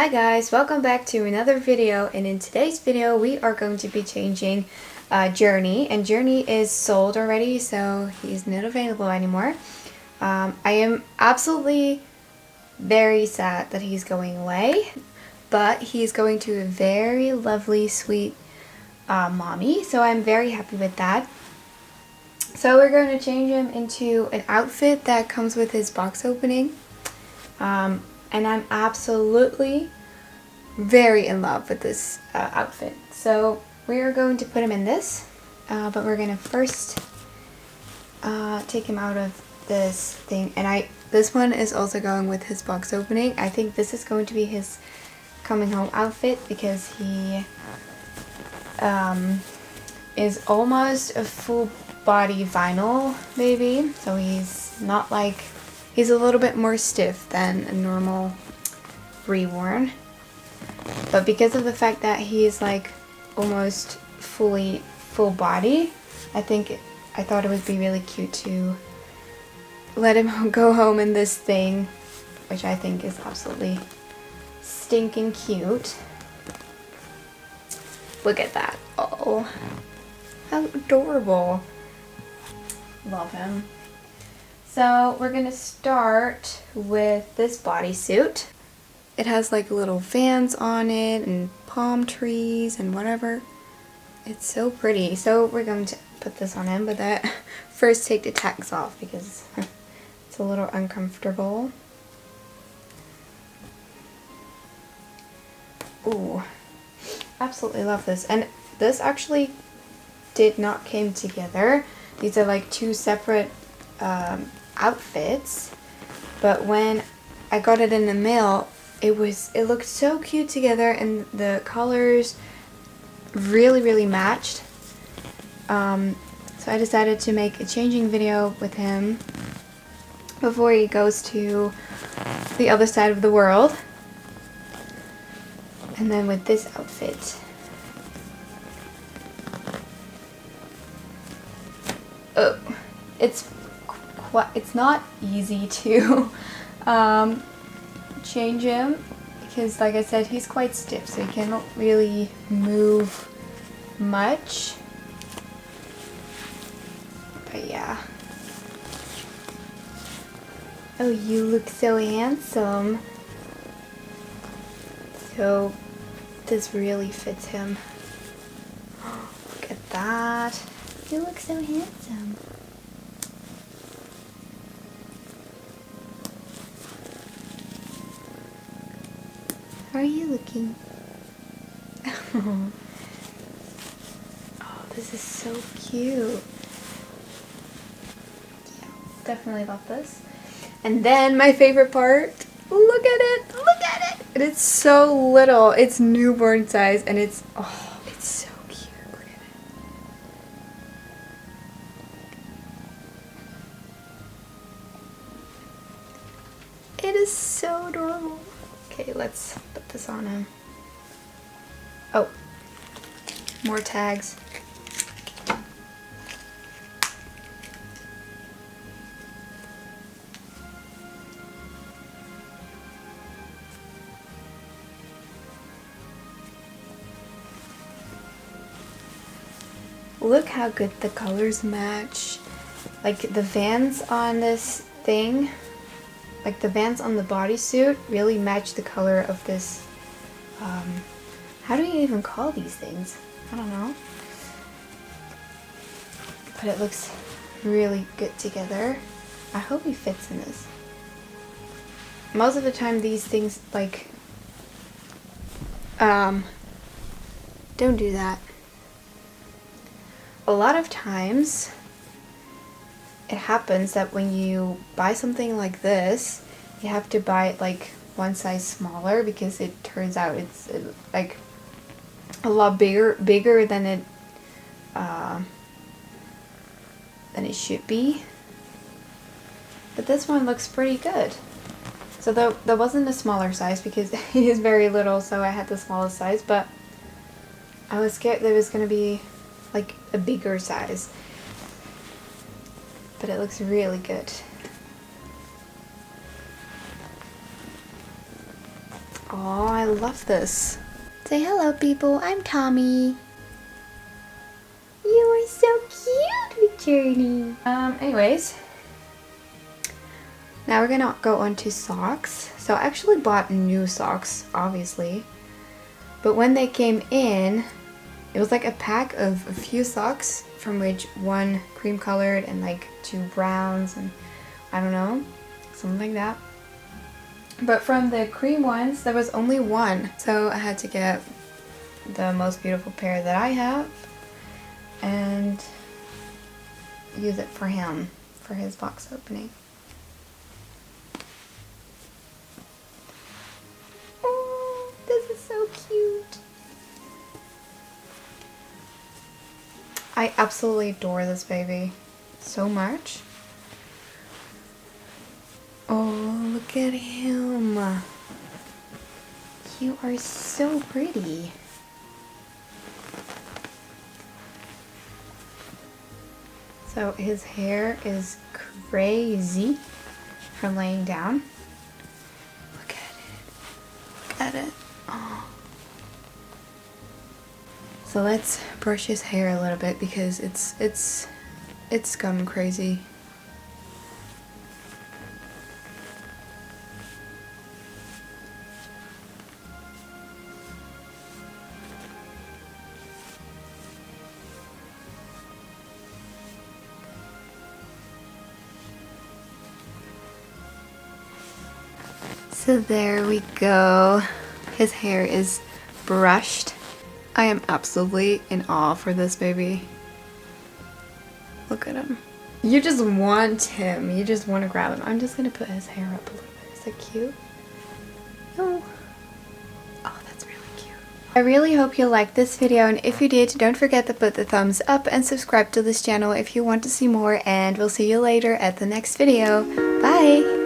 Hi guys, welcome back to another video, and in today's video we are going to be changing Journey, and Journey is sold already, so he's not available anymore. I am absolutely very sad that he's going away, but he's going to a very lovely, sweet mommy, so I'm very happy with that. So we're going to change him into an outfit that comes with his box opening. And I'm absolutely very in love with this outfit. So we're going to put him in this, but we're going to first take him out of this thing. And this one is also going with his box opening. I think this is going to be his coming home outfit because he is almost a full body vinyl baby. So he's not like... He's a little bit more stiff than a normal Reborn, but because of the fact that he's like almost full body, I thought it would be really cute to let him go home in this thing, which I think is absolutely stinking cute. Look at that. Oh, how adorable. Love him. So we're going to start with this bodysuit. It has like little fans on it and palm trees and whatever. It's so pretty. So we're going to put this on him, but first take the tags off because it's a little uncomfortable. Ooh, absolutely love this. And this actually did not came together. These are like two separate outfits, but when I got it in the mail, it looked so cute together, and the colors really matched. So I decided to make a changing video with him before he goes to the other side of the world. And then with this outfit, oh, it's not easy to change him because, like I said, he's quite stiff, so he cannot really move much. But yeah. Oh, you look so handsome. So this really fits him. Look at that. You look so handsome. How are you looking? Oh, this is so cute. Yeah, definitely love this. And then my favorite part, look at it, look at it. And it's so little, it's newborn size, and it's so cute, look at it. It is so adorable. Okay, let's put this on him. Oh, more tags. Look how good the colors match. Like the Vans on this thing, like the Vans on the bodysuit really match the color of this, how do you even call these things? I don't know. But it looks really good together. I hope he fits in this. Most of the time these things, like, don't do that. A lot of times it happens that when you buy something like this, you have to buy it like one size smaller because it turns out it's like a lot bigger than it should be. But this one looks pretty good. So there wasn't a smaller size because he is very little, so I had the smallest size, but I was scared there was going to be like a bigger size. But it looks really good. Oh, I love this. Say hello, people. I'm Tommy. You are so cute with Journey. Anyways. Now we're gonna go on to socks. So I actually bought new socks, obviously. But when they came in, it was like a pack of a few socks, from which one cream colored and like 2 browns and I don't know, something like that. But from the cream ones, there was only one. So I had to get the most beautiful pair that I have and use it for him, for his box opening. Oh, this is so cute. I absolutely adore this baby so much. Oh, look at him. You are so pretty. So his hair is crazy from laying down. Look at it. Look at it. Oh. So let's brush his hair a little bit because it's gone crazy. So there we go. His hair is brushed. I am absolutely in awe for this baby. Look at him. You just want him. You just want to grab him. I'm just going to put his hair up a little bit. Is that cute? Oh. Oh, that's really cute. I really hope you liked this video, and if you did, don't forget to put the thumbs up and subscribe to this channel if you want to see more, and we'll see you later at the next video. Bye!